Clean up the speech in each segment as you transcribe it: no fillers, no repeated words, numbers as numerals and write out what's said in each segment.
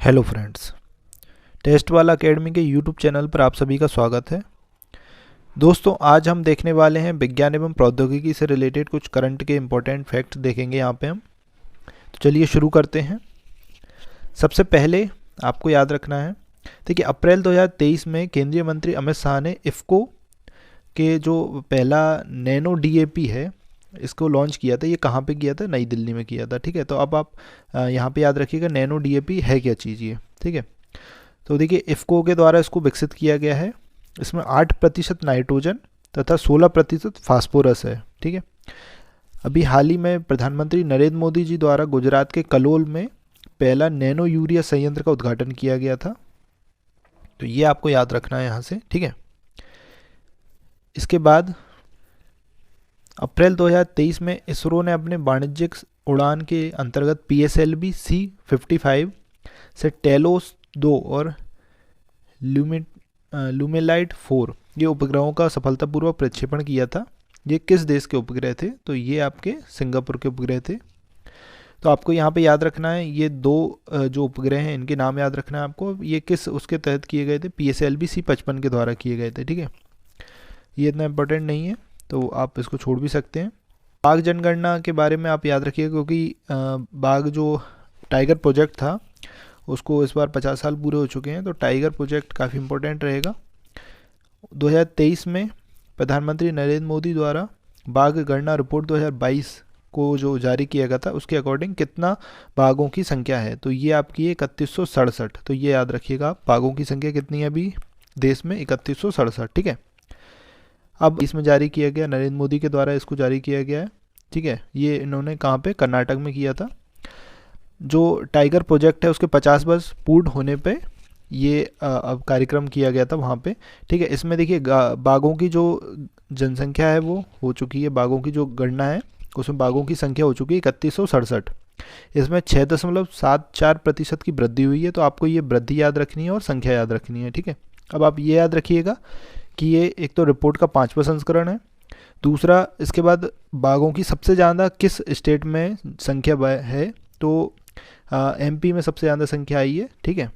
Hello friends, test वाला academy के YouTube channel पर आप सभी का स्वागत है। दोस्तों, आज हम देखने वाले हैं विज्ञान एवं प्रौद्योगिकी से रिलेटेड कुछ करंट के इम्पोर्टेंट फैक्ट देखेंगे यहाँ पे हम। तो चलिए शुरू करते हैं। सबसे पहले आपको याद रखना है, देखिए अप्रैल 2023 में केंद्रीय मंत्री अमित शाह ने इफ़को के जो पहला नैनो डीएपी है इसको लॉन्च किया था। ये कहाँ पे किया था? नई दिल्ली में किया था। ठीक है, तो अब आप यहाँ पे याद रखिएगा नैनो डीएपी है क्या चीज़ ये। ठीक है, तो देखिए इफ़को के द्वारा इसको विकसित किया गया है। इसमें 8% नाइट्रोजन तथा 16% फास्फोरस है। ठीक है, अभी हाल ही में प्रधानमंत्री नरेंद्र मोदी जी द्वारा गुजरात के कलोल में पहला नैनो यूरिया संयंत्र का उद्घाटन किया गया था। तो ये आपको याद रखना है यहाँ से। ठीक है, इसके बाद अप्रैल 2023 में इसरो ने अपने वाणिज्यिक उड़ान के अंतर्गत PSLV C-55 से टेलोस 2 और लूमेलाइट 4 ये उपग्रहों का सफलतापूर्वक प्रक्षेपण किया था। ये किस देश के उपग्रह थे? तो ये आपके सिंगापुर के उपग्रह थे। तो आपको यहाँ पे याद रखना है, ये दो जो उपग्रह हैं इनके नाम याद रखना है आपको। ये किस उसके तहत किए गए थे? PSLV C-55 के द्वारा किए गए थे। ठीक है, ये इतना इम्पोर्टेंट नहीं है तो आप इसको छोड़ भी सकते हैं। बाघ जनगणना के बारे में आप याद रखिए, क्योंकि बाघ जो टाइगर प्रोजेक्ट था उसको इस बार 50 साल पूरे हो चुके हैं, तो टाइगर प्रोजेक्ट काफ़ी इम्पोर्टेंट रहेगा। 2023 में प्रधानमंत्री नरेंद्र मोदी द्वारा बाघ गणना रिपोर्ट 2022 को जो जारी किया गया था उसके अकॉर्डिंग कितना बाघों की संख्या है? तो ये आपकी है 3167। तो ये याद रखिएगा आप, बाघों की संख्या कितनी है अभी देश में? 3167। ठीक है, अब इसमें जारी किया गया, नरेंद्र मोदी के द्वारा इसको जारी किया गया है। ठीक है, ये इन्होंने कहाँ पे? कर्नाटक में किया था। जो टाइगर प्रोजेक्ट है उसके 50 वर्ष पूर्ण होने पे ये अब कार्यक्रम किया गया था वहाँ पे। ठीक है, इसमें देखिए बाघों की जो जनसंख्या है वो हो चुकी है, बाघों की जो गणना है उसमें बाघों की संख्या हो चुकी है 3167। इसमें 6.74% की वृद्धि हुई है। तो आपको ये वृद्धि याद रखनी है और संख्या याद रखनी है। ठीक है, अब आप ये याद रखिएगा कि ये एक तो रिपोर्ट का 5वां संस्करण है। दूसरा, इसके बाद बाघों की सबसे ज़्यादा किस स्टेट में संख्या है? तो MP में सबसे ज़्यादा संख्या आई है। ठीक है,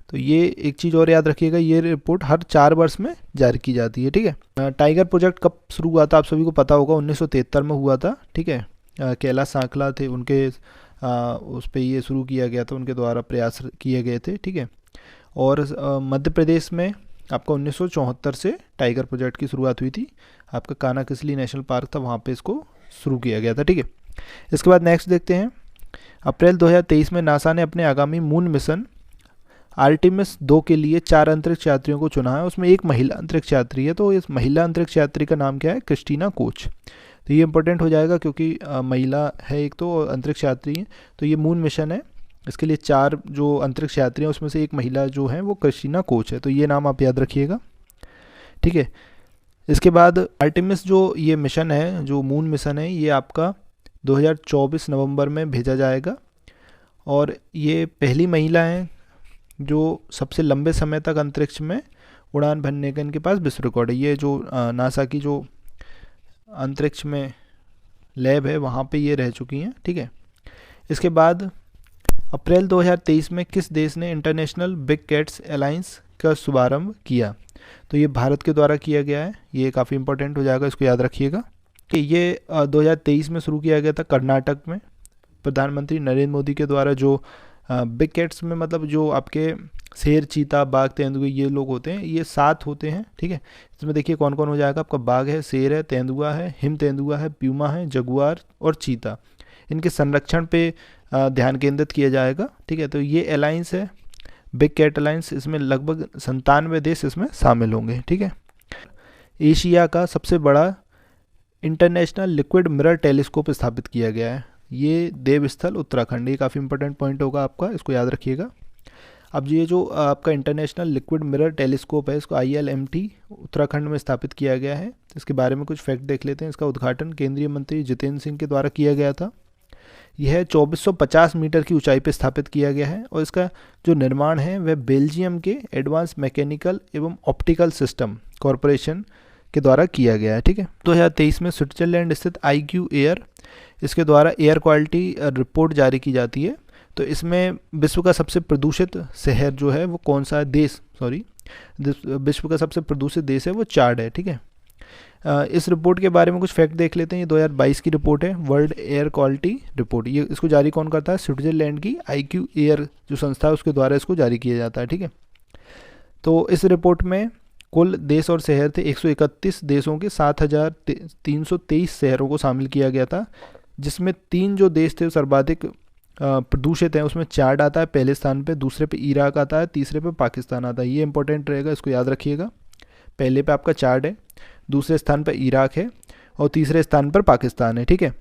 तो ये एक चीज़ और याद रखिएगा, ये रिपोर्ट हर 4 वर्ष में जारी की जाती है। ठीक है, टाइगर प्रोजेक्ट कब शुरू हुआ था? आप सभी को पता होगा, 1973 में हुआ था। ठीक है, कैलाश सांकला थे उनके उस पर ये शुरू किया गया था, उनके द्वारा प्रयास किए गए थे। ठीक है, और मध्य प्रदेश में आपका 1974 से टाइगर प्रोजेक्ट की शुरुआत हुई थी। आपका कान्हा-किसली नेशनल पार्क था, वहाँ पे इसको शुरू किया गया था। ठीक है, इसके बाद नेक्स्ट देखते हैं। अप्रैल 2023 में नासा ने अपने आगामी मून मिशन आर्टेमिस 2 के लिए 4 अंतरिक्ष यात्रियों को चुना है। उसमें एक महिला अंतरिक्ष यात्री है। तो इस महिला अंतरिक्ष यात्री का नाम क्या है? Christina Koch. तो ये इंपॉर्टेंट हो जाएगा क्योंकि महिला है एक तो, अंतरिक्ष यात्री है। तो ये मून मिशन है, इसके लिए 4 जो अंतरिक्ष यात्री हैं उसमें से एक महिला जो है वो क्रिस्टीना कोच है। तो ये नाम आप याद रखिएगा। ठीक है, इसके बाद आर्टेमिस जो ये मिशन है, जो मून मिशन है, ये आपका 2024 नवंबर में भेजा जाएगा। और ये पहली महिला हैं जो सबसे लंबे समय तक अंतरिक्ष में उड़ान भरने का इनके पास विश्व रिकॉर्ड है। ये जो नासा की जो अंतरिक्ष में लैब है वहाँ पे ये रह चुकी हैं। ठीक है, इसके बाद अप्रैल 2023 में किस देश ने इंटरनेशनल बिग कैट्स अलायंस का शुभारंभ किया? तो ये भारत के द्वारा किया गया है। ये काफ़ी इंपॉर्टेंट हो जाएगा, इसको याद रखिएगा कि ये 2023 में शुरू किया गया था कर्नाटक में। प्रधानमंत्री नरेंद्र मोदी के द्वारा जो बिग कैट्स में मतलब जो आपके शेर, चीता, बाघ, तेंदुआ ये लोग होते हैं, ये 7 होते हैं। ठीक है, इसमें देखिए कौन कौन हो जाएगा आपका? बाघ है, शेर है, तेंदुआ है, हिम तेंदुआ है, प्यूमा है, जगुआर और चीता। इनके संरक्षण पे ध्यान केंद्रित किया जाएगा। ठीक है, तो ये अलायंस है बिग कैट अलायंस। इसमें लगभग 97 देश इसमें शामिल होंगे। ठीक है, एशिया का सबसे बड़ा इंटरनेशनल लिक्विड मिरर टेलीस्कोप स्थापित किया गया है। ये देवस्थल उत्तराखंड। ये काफ़ी इंपॉर्टेंट पॉइंट होगा आपका, इसको याद रखिएगा। अब ये जो आपका इंटरनेशनल लिक्विड मिरर टेलीस्कोप है, इसको ILMT उत्तराखंड में स्थापित किया गया है। इसके बारे में कुछ फैक्ट देख लेते हैं। इसका उद्घाटन केंद्रीय मंत्री जितेंद्र सिंह के द्वारा किया गया था। यह 2450 मीटर की ऊंचाई पर स्थापित किया गया है और इसका जो निर्माण है वह बेल्जियम के एडवांस मैकेनिकल एवं ऑप्टिकल सिस्टम कॉरपोरेशन के द्वारा किया गया है। ठीक है, 2023 में स्विट्जरलैंड स्थित IQ एयर इसके द्वारा एयर क्वालिटी रिपोर्ट जारी की जाती है। तो इसमें विश्व का सबसे प्रदूषित शहर जो है वो कौन सा है, देश, सॉरी, विश्व का सबसे प्रदूषित देश है वो चाड है, ठीक है। इस रिपोर्ट के बारे में कुछ फैक्ट देख लेते हैं। ये 2022 की रिपोर्ट है, वर्ल्ड एयर क्वालिटी रिपोर्ट। ये इसको जारी कौन करता है, स्विट्जरलैंड की IQ एयर जो संस्था है उसके द्वारा इसको जारी किया जाता है, ठीक है। तो इस रिपोर्ट में कुल देश और शहर थे 131 देशों के 7,323 शहरों को शामिल किया गया था, जिसमें 3 जो देश थे सर्वाधिक प्रदूषित हैं। उसमें चाड आता है पहले स्थान पे, दूसरे पे इराक आता है, तीसरे पे पाकिस्तान आता है। ये इंपॉर्टेंट रहेगा, इसको याद रखिएगा। पहले पे आपका चाड है, दूसरे स्थान पर इराक है और तीसरे स्थान पर पाकिस्तान है, ठीक है।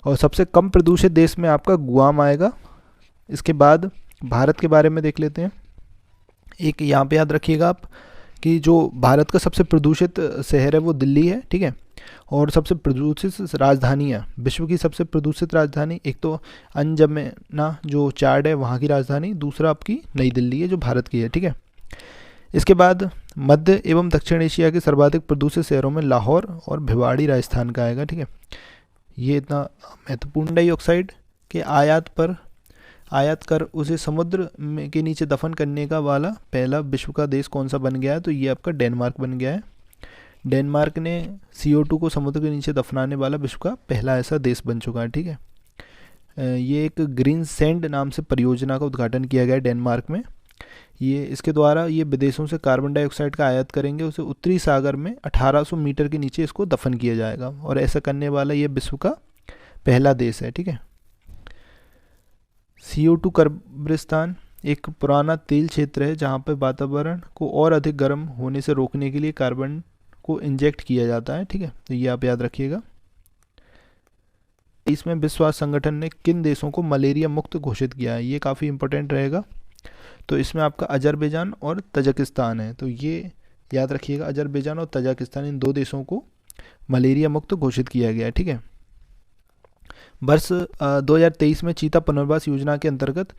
और सबसे कम प्रदूषित देश में आपका गुआम आएगा। इसके बाद भारत के बारे में देख लेते हैं। एक यहाँ पे याद रखिएगा आप कि जो भारत का सबसे प्रदूषित शहर है वो दिल्ली है, ठीक है। और सबसे प्रदूषित राजधानी है, विश्व की सबसे प्रदूषित राजधानी, एक तो अंजमना जो चाड है वहाँ की राजधानी, दूसरा आपकी नई दिल्ली है जो भारत की है, ठीक है। इसके बाद मध्य एवं दक्षिण एशिया के सर्वाधिक प्रदूषित शहरों में लाहौर और भिवाड़ी राजस्थान का आएगा, ठीक है। ये इतना महत्वपूर्ण। डाइऑक्साइड के आयात कर उसे समुद्र में के नीचे दफन करने का वाला पहला विश्व का देश कौन सा बन गया है, तो ये आपका डेनमार्क बन गया है। डेनमार्क ने CO2 को समुद्र के नीचे दफनाने वाला विश्व का पहला ऐसा देश बन चुका है, ठीक है। ये एक ग्रीन सैंड नाम से परियोजना का उद्घाटन किया गया है डेनमार्क में। ये इसके द्वारा ये विदेशों से कार्बन डाइऑक्साइड का आयात करेंगे, उसे उत्तरी सागर में 1800 मीटर के नीचे इसको दफन किया जाएगा, और ऐसा करने वाला ये विश्व का पहला देश है, ठीक है। CO2 कब्रिस्तान एक पुराना तेल क्षेत्र है जहाँ पर वातावरण को और अधिक गर्म होने से रोकने के लिए कार्बन को इंजेक्ट किया जाता है, ठीक है। तो ये आप याद रखिएगा। इसमें विश्व स्वास्थ्य संगठन ने किन देशों को मलेरिया मुक्त घोषित किया है, ये काफ़ी इंपॉर्टेंट रहेगा। तो इसमें आपका अजरबैजान और तजाकिस्तान है, तो ये याद रखिएगा, अजरबैजान और तजाकिस्तान, इन 2 देशों को मलेरिया मुक्त घोषित किया गया है, ठीक है। वर्ष 2023 में चीता पुनर्वास योजना के अंतर्गत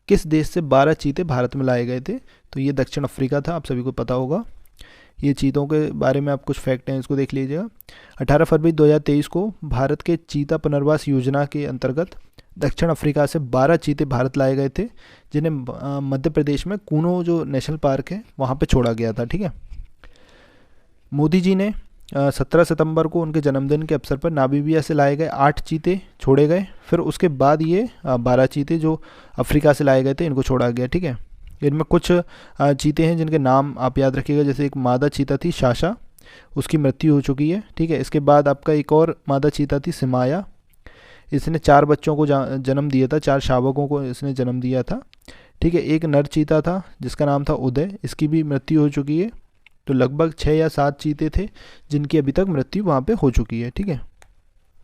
किस देश से 12 चीते भारत में लाए गए थे, तो ये दक्षिण अफ्रीका था, आप सभी को पता होगा। ये चीतों के बारे में आप कुछ फैक्ट हैं, इसको देख लीजिएगा। 18 फरवरी 2023 को भारत के चीता पुनर्वास योजना के अंतर्गत दक्षिण अफ्रीका से 12 चीते भारत लाए गए थे, जिन्हें मध्य प्रदेश में कूनो जो नेशनल पार्क है वहाँ पे छोड़ा गया था, ठीक है। मोदी जी ने 17 सितंबर को उनके जन्मदिन के अवसर पर नामीबिया से लाए गए 8 चीते छोड़े गए। फिर उसके बाद ये 12 चीते जो अफ्रीका से लाए गए थे इनको छोड़ा गया, ठीक है। इनमें कुछ चीते हैं जिनके नाम आप याद रखिएगा, जैसे एक मादा चीता थी शाशा, उसकी मृत्यु हो चुकी है, ठीक है। इसके बाद आपका एक और मादा चीता थी सिमाया, इसने 4 बच्चों को जन्म दिया था, 4 शावकों को इसने जन्म दिया था, ठीक है। एक नर चीता था जिसका नाम था उदय, इसकी भी मृत्यु हो चुकी है। तो लगभग 6 या 7 चीते थे जिनकी अभी तक मृत्यु वहाँ पे हो चुकी है, ठीक है।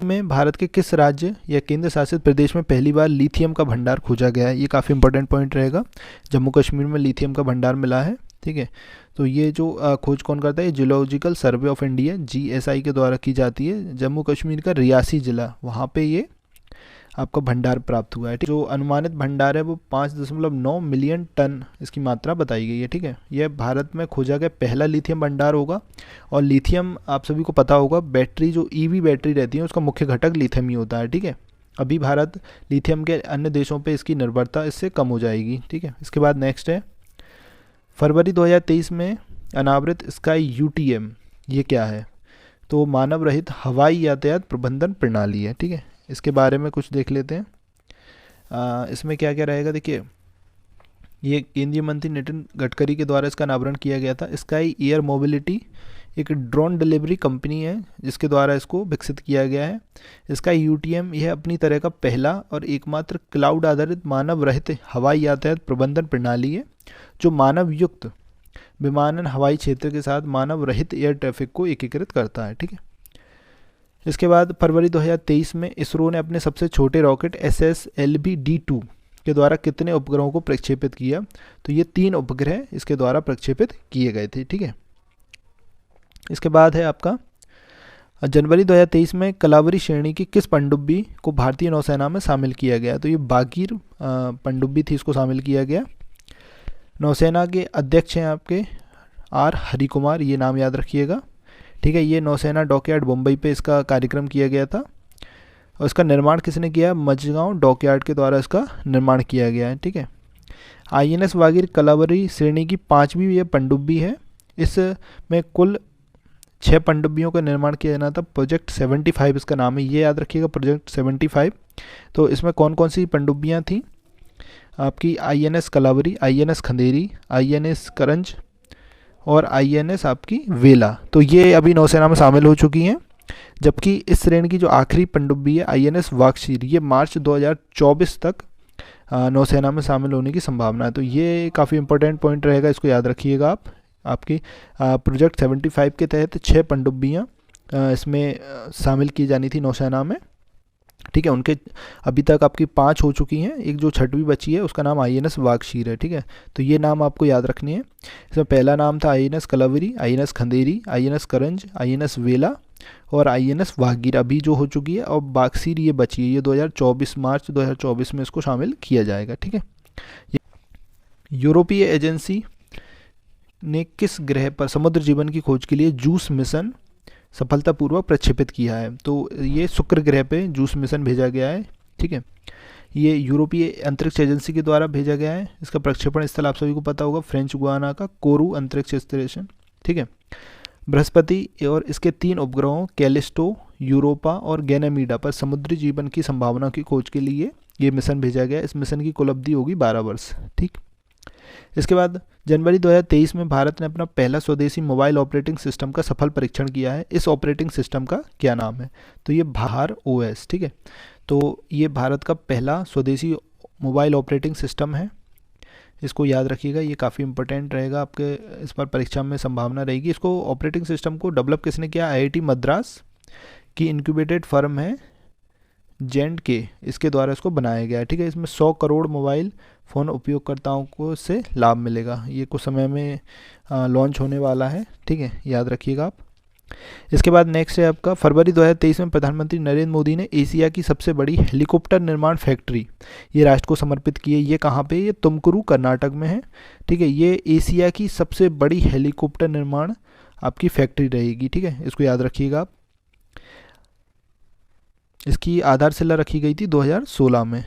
में भारत के किस राज्य या केंद्र शासित प्रदेश में पहली बार लिथियम का भंडार खोजा गया है, ये काफ़ी इंपॉर्टेंट पॉइंट रहेगा। जम्मू कश्मीर में लिथियम का भंडार मिला है, ठीक है। तो ये जो खोज कौन करता है, geological survey of India GSI के द्वारा की जाती है। जम्मू कश्मीर का रियासी ज़िला, वहाँ पे ये आपका भंडार प्राप्त हुआ है, ठीक। जो अनुमानित भंडार है वो 5.9 मिलियन टन इसकी मात्रा बताई गई है, ठीक है। यह भारत में खोजा गया पहला लिथियम भंडार होगा। और लिथियम आप सभी को पता होगा, बैटरी जो EV बैटरी रहती है उसका मुख्य घटक लिथियम ही होता है, ठीक है। अभी भारत लिथियम के अन्य देशों पे इसकी निर्भरता इससे कम हो जाएगी, ठीक है। इसके बाद नेक्स्ट है, फरवरी 2023 में अनावृत स्काई UTM, ये क्या है, तो मानव रहित हवाई यातायात प्रबंधन प्रणाली है, ठीक है। इसके बारे में कुछ देख लेते हैं। इसमें क्या क्या रहेगा, देखिए, ये केंद्रीय मंत्री नितिन गडकरी के द्वारा इसका अनावरण किया गया था। स्काई एयर मोबिलिटी एक ड्रोन डिलीवरी कंपनी है जिसके द्वारा इसको विकसित किया गया है। इसका UTM यह अपनी तरह का पहला और एकमात्र क्लाउड आधारित मानव रहित हवाई यातायात प्रबंधन प्रणाली है, जो मानव युक्त विमानन हवाई क्षेत्र के साथ मानव रहित एयर ट्रैफिक को एकीकृत करता है, ठीक है। इसके बाद फरवरी 2023 में इसरो ने अपने सबसे छोटे रॉकेट SSLV-D2 के द्वारा कितने उपग्रहों को प्रक्षेपित किया, तो ये 3 उपग्रह इसके द्वारा प्रक्षेपित किए गए थे, ठीक है। इसके बाद है आपका जनवरी 2023 में कलावरी श्रेणी की किस पनडुब्बी को भारतीय नौसेना में शामिल किया गया, तो ये बागीर पनडुब्बी थी, इसको शामिल किया गया। नौसेना के अध्यक्ष हैं आपके R हरि कुमार, ये नाम याद रखिएगा, ठीक है। ये नौसेना डॉकयार्ड मुंबई पे इसका कार्यक्रम किया गया था। और इसका निर्माण किसने किया? मझगांव डॉकयार्ड के द्वारा इसका निर्माण किया गया है। ठीक है। INS वागीर कलावरी श्रेणी की 5वीं ये पनडुब्बी है। इसमें कुल 6 पनडुब्बियों का निर्माण किया जाना था। प्रोजेक्ट 75 इसका नाम है, ये याद रखिएगा, प्रोजेक्ट 75। तो इसमें कौन कौन सी पनडुब्बियाँ थी आपकी? INS Kalvari, INS Khanderi, INS करंज और INS आपकी वेला। तो ये अभी नौसेना में शामिल हो चुकी हैं। जबकि इस श्रेणी की जो आखिरी पनडुब्बी है INS वागशीर, ये मार्च 2024 तक नौसेना में शामिल होने की संभावना है। तो ये काफ़ी इंपॉर्टेंट पॉइंट रहेगा, इसको याद रखिएगा आप। आपकी प्रोजेक्ट 75 के तहत 6 पनडुब्बियाँ इसमें शामिल की जानी थी नौसेना में। ठीक है। उनके अभी तक आपकी 5 हो चुकी हैं, एक जो 6वीं बची है उसका नाम INS वागशीर है। ठीक है। तो ये नाम आपको याद रखनी है। इसमें पहला नाम था INS Kalvari, INS Khanderi, INS करंज, INS वेला और INS वागीर अभी जो हो चुकी है, और वागशीर ये बची है। ये 2024 मार्च 2024 में इसको शामिल किया जाएगा। ठीक है। यूरोपीय एजेंसी ने किस ग्रह पर समुद्र जीवन की खोज के लिए जूस मिशन सफलतापूर्वक प्रक्षेपित किया है? तो ये शुक्र ग्रह पे जूस मिशन भेजा गया है। ठीक है। ये यूरोपीय अंतरिक्ष एजेंसी के द्वारा भेजा गया है। इसका प्रक्षेपण स्थल आप सभी को पता होगा, फ्रेंच गुयाना का कोरू अंतरिक्ष स्टेशन। ठीक है। बृहस्पति और इसके 3 उपग्रहों कैलिस्टो, यूरोपा और गैनेमीडा पर समुद्री जीवन की संभावना की खोज के लिए ये मिशन भेजा गया। इस मिशन की कुल अवधि होगी 12 वर्ष। ठीक। इसके बाद जनवरी 2023 में भारत ने अपना पहला स्वदेशी मोबाइल ऑपरेटिंग सिस्टम का सफल परीक्षण किया है। इस ऑपरेटिंग सिस्टम का क्या नाम है? तो ये भार OS। ठीक है। तो ये भारत का पहला स्वदेशी मोबाइल ऑपरेटिंग सिस्टम है, इसको याद रखिएगा, ये काफ़ी इंपॉर्टेंट रहेगा आपके, इस पर परीक्षा में संभावना रहेगी। इसको ऑपरेटिंग सिस्टम को डेवलप किसने किया? IIT मद्रास की इनक्यूबेटेड फर्म है J&K, इसके द्वारा इसको बनाया गया है। ठीक है। इसमें 100 करोड़ मोबाइल फ़ोन उपयोगकर्ताओं को से लाभ मिलेगा। ये कुछ समय में लॉन्च होने वाला है। ठीक है, याद रखिएगा आप। इसके बाद नेक्स्ट है आपका फरवरी 2023 में प्रधानमंत्री नरेंद्र मोदी ने एशिया की सबसे बड़ी हेलीकॉप्टर निर्माण फैक्ट्री ये राष्ट्र को समर्पित की है। ये कहाँ पे? ये तुमकुरू कर्नाटक में है। ठीक है। ये एशिया की सबसे बड़ी हेलीकॉप्टर निर्माण आपकी फैक्ट्री रहेगी। ठीक है, इसको याद रखिएगा आप। इसकी आधारशिला रखी गई थी 2016 में।